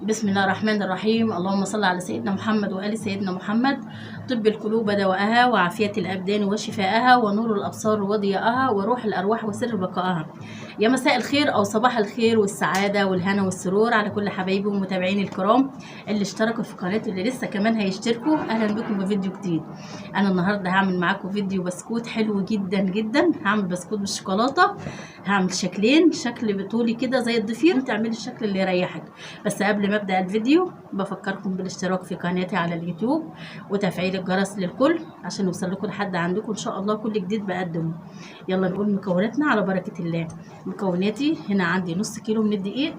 بسم الله الرحمن الرحيم. اللهم صل على سيدنا محمد وآل سيدنا محمد. طب القلوب دواءها، وعافية الأبدان وشفاءها، ونور الأبصار وضياءها، وروح الأرواح وسر بقائها. يا مساء الخير أو صباح الخير والسعادة والهنا والسرور على كل حبايبي ومتابعيني الكرام اللي اشتركوا في قناتي، اللي لسه كمان هيشتركوا. أهلا بكم بفيديو جديد. أنا النهاردة هعمل معاكم فيديو بسكوت حلو جدا جدا. هعمل بسكوت بالشوكولاتة. هعمل شكلين، شكل بطولي كده زي الضفير، تعملي الشكل اللي يريحك. بس قبل ما ابدا الفيديو بفكركم بالاشتراك في قناتي على اليوتيوب وتفعيل الجرس للكل عشان يوصل لكم لحد عندكم ان شاء الله كل جديد بقدمه. يلا نقول مكوناتنا على بركه الله. مكوناتي هنا عندي نص كيلو من الدقيق،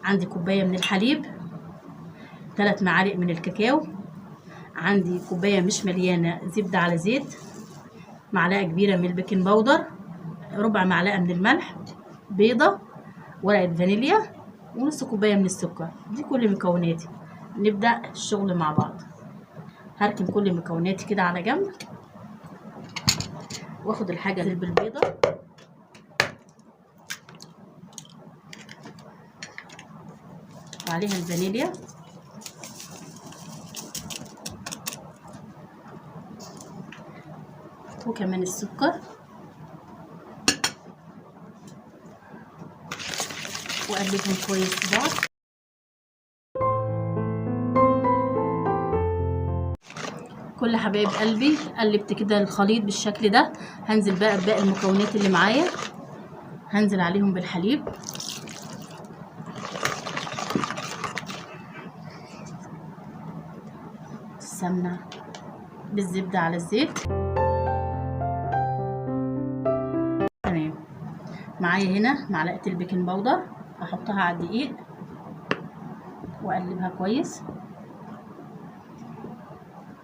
عندي كوبايه من الحليب، 3 معالق من الكاكاو، عندي كوبايه مش مليانه زبده على زيت، معلقه كبيره من البيكنج باودر، ربع معلقه من الملح، بيضه، ورقه فانيليا، ونص كوبايه من السكر. دي كل مكوناتي. نبدا الشغل مع بعض. هركن كل مكوناتي كده على جنب، واخد الحاجه اللي بالبيضه وعليها الفانيليا، وكمان السكر، واقلبهم كويس في بعض. كل حبايب قلبي قلبت كده الخليط بالشكل ده. هنزل بقى بباقي المكونات اللي معايا، هنزل عليهم بالحليب، السمنه بالزبده على الزيت. تمام. معايا هنا معلقه البيكنج باودر، احطها على الدقيق واقلبها كويس،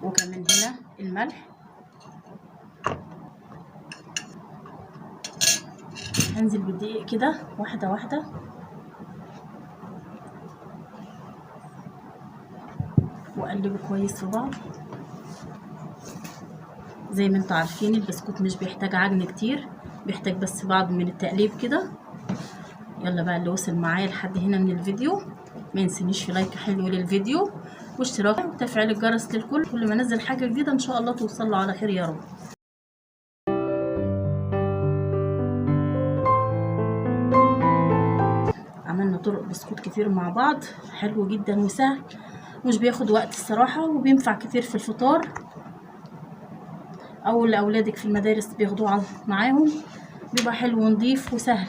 وكمان هنا الملح. هنزل بالدقيق كده واحده واحده، واقلبه كويس في بعض. زي ما انتوا عارفين البسكوت مش بيحتاج عجن كتير، بيحتاج بس بعض من التقليب كده. يلا بقى اللي وصل معايا لحد هنا من الفيديو ما ينسنيش في لايك حلو للفيديو واشتراك وتفعيل الجرس للكل. كل ما انزل حاجه جديده ان شاء الله توصل له على خير يا رب. عملنا طرق بسكوت كتير مع بعض، حلو جدا وسهل، مش بياخد وقت الصراحه، وبينفع كتير في الفطار او لاولادك في المدارس بياخدوه معاهم. بيبقى حلو ونضيف وسهل.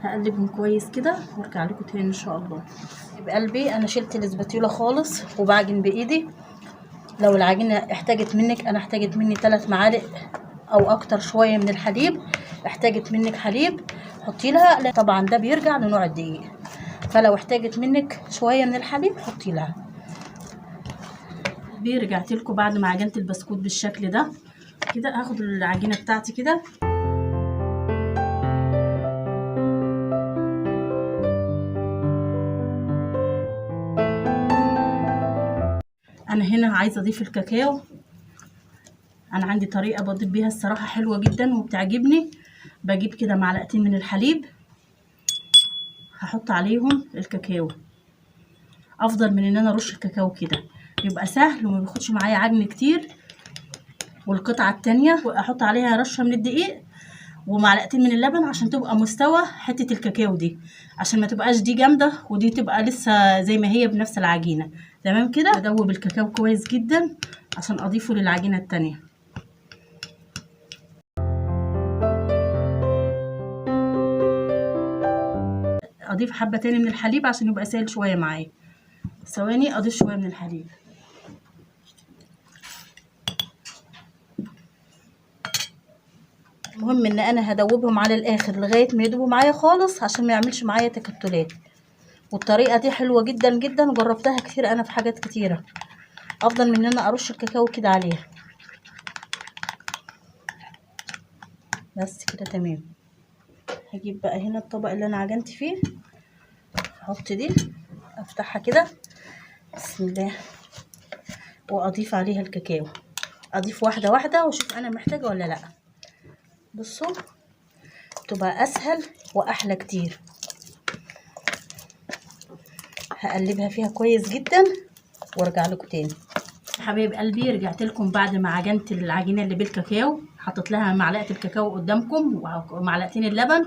هقلبهم كويس كده وارجع لكم تاني ان شاء الله. بقلبي انا شلت الاسباتيولا خالص وبعجن بايدي. لو العجينه احتاجت منك، انا احتاجت مني 3 معالق او اكتر شويه من الحليب. احتاجت منك حليب حطي لها، لا طبعا ده بيرجع لنوع الدقيق، فلو احتاجت منك شويه من الحليب حطي لها. رجعت لكم بعد ما عجنت البسكوت بالشكل ده كده. هاخد العجينه بتاعتي كده، انا هنا عايزه اضيف الكاكاو. انا عندي طريقه بضيف بيها الصراحه حلوه جدا وبتعجبني. بجيب كده معلقتين من الحليب، هحط عليهم الكاكاو. افضل من ان انا ارش الكاكاو كده، يبقى سهل وما بياخدش معايا عجن كتير. والقطعه التانية احط عليها رشه من الدقيق ومعلقتين من اللبن عشان تبقى مستوى حته الكاكاو دي، عشان ما تبقاش دي جامده ودي تبقى لسه زي ما هي بنفس العجينه. تمام كده. ادوب الكاكاو كويس جدا عشان اضيفه للعجينه التانية. اضيف حبه تاني من الحليب عشان يبقى سائل شويه معايا. ثواني اضيف شويه من الحليب. المهم ان انا هدوبهم على الاخر لغايه ما يدوبوا معايا خالص عشان ما يعملش معايا تكتلات. والطريقه دي حلوه جدا جدا وجربتها كتير انا في حاجات كتيره، افضل من ان انا ارش الكاكاو كده عليها. بس كده تمام. هجيب بقى هنا الطبق اللي انا عجنت فيه، احط دي، افتحها كده بسم الله، واضيف عليها الكاكاو. اضيف واحده واحده واشوف انا محتاجه ولا لا. بصوا تبقى اسهل واحلى كتير. هقلبها فيها كويس جدا وارجع لكم تاني. حبايب قلبي رجعت لكم بعد ما عجنت العجينه اللي بالكاكاو، حطيت لها معلقه الكاكاو قدامكم ومعلقتين اللبن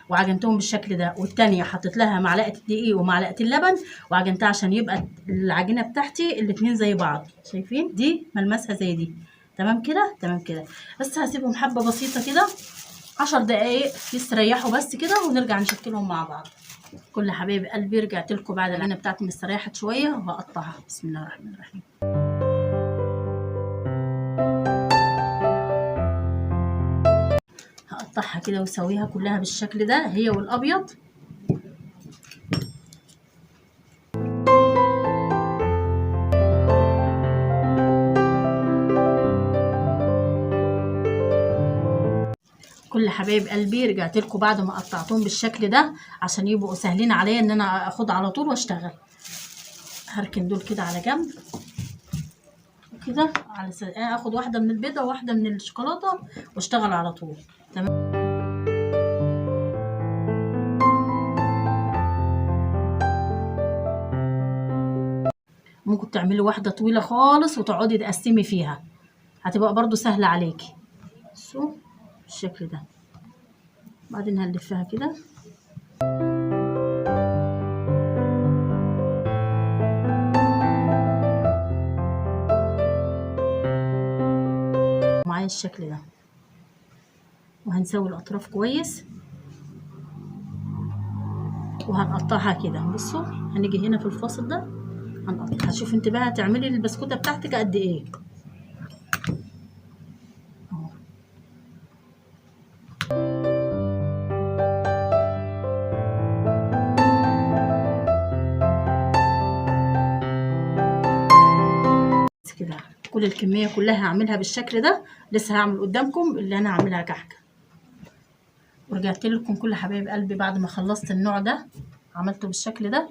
وعجنتهم بالشكل ده، والتانية حطيت لها معلقه الدقيق ومعلقه اللبن وعجنتها عشان يبقى العجينه بتاعتي الاتنين زي بعض. شايفين دي ملمسها زي دي؟ تمام كده تمام كده. بس هسيبهم حبه بسيطه كده 10 دقايق يستريحوا بس كده ونرجع نشكلهم مع بعض. كل حبايب قلبي رجعت لكم بعد العجينه بتاعتي استريحت شويه وهقطعها. بسم الله الرحمن الرحيم. هقطعها كده واسويها كلها بالشكل ده هي والابيض. كل حبايب قلبي رجعت لكم بعد ما قطعتهم بالشكل ده عشان يبقوا سهلين عليا ان انا اخد على طول واشتغل. هركن دول كده على جنب كده اخد واحده من البيضه وواحده من الشوكولاته واشتغل على طول. تمام. ممكن تعملي واحده طويله خالص وتقعدي تقسمي فيها، هتبقى برضو سهله عليكي. بصوا بالشكل ده. بعدين هنلفها كده. معايا الشكل ده وهنسوي الاطراف كويس وهنقطعها كده. بصوا هنيجي هنا في الفاصل ده هنقطع. هشوف انت بقى هتعملي البسكوته بتاعتك قد ايه. كده كل الكميه كلها هعملها بالشكل ده. لسه هعمل قدامكم اللي انا هعملها كحكه. ورجعت لكم كل حبايب قلبي بعد ما خلصت النوع ده عملته بالشكل ده.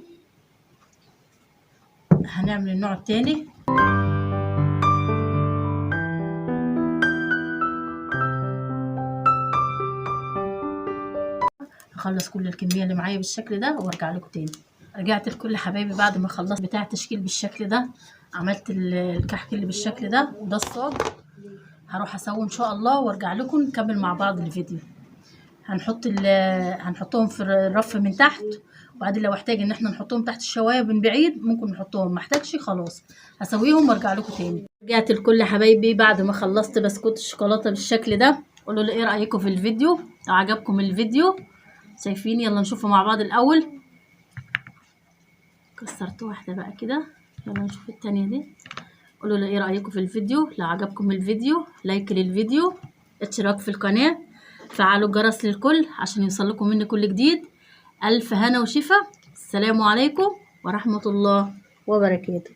هنعمل النوع التاني. هخلص كل الكميه اللي معايا بالشكل ده وارجع لكم تاني. رجعت لكل حبايبي بعد ما خلصت بتاع التشكيل بالشكل ده. عملت الكحك اللي بالشكل ده وده الصاج. هروح اسوي ان شاء الله وارجع لكم نكمل مع بعض الفيديو. هنحطهم في الرف من تحت، وبعدين لو احتاج ان احنا نحطهم تحت الشوايه من بعيد ممكن نحطهم، ما احتاجش خلاص هسويهم وارجع لكم تاني. رجعت لكل حبايبي بعد ما خلصت بسكوت الشوكولاته بالشكل ده. قولوا لي ايه رايكم في الفيديو، لو عجبكم الفيديو. شايفين؟ يلا نشوفه مع بعض الاول. كسرت واحده بقى كده، يلا نشوف التانية دي. قولوا لي ايه رايكم في الفيديو، لو عجبكم الفيديو لايك للفيديو، اشتراك في القناه، فعلوا الجرس للكل عشان يوصلكم مني كل جديد. الف هنا وشفا. السلام عليكم ورحمه الله وبركاته.